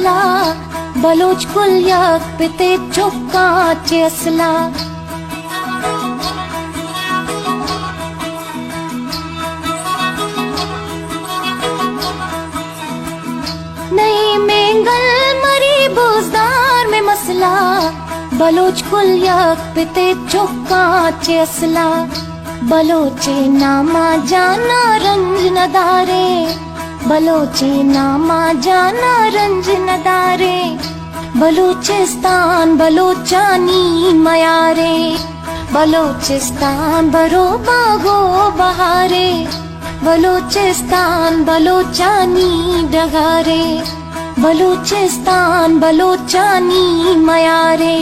मसला, बलोच कुल्यक पिते चुकाचे असला। नहीं मेंगल मरी बुजदार में मसला, बलोच कुल्यक पिते चुकाचे असला। बलोचे नामा जाना रंज नदारे, बलोचे नामा जाना रंज नदारे। बलूचिस्तान बलोचानी मयारे, बलोचिस्तान बरो बागो बहारे। बलूचिस्तान बलोचानी डगारे, बलूचिस्तान बलोचानी मयारे।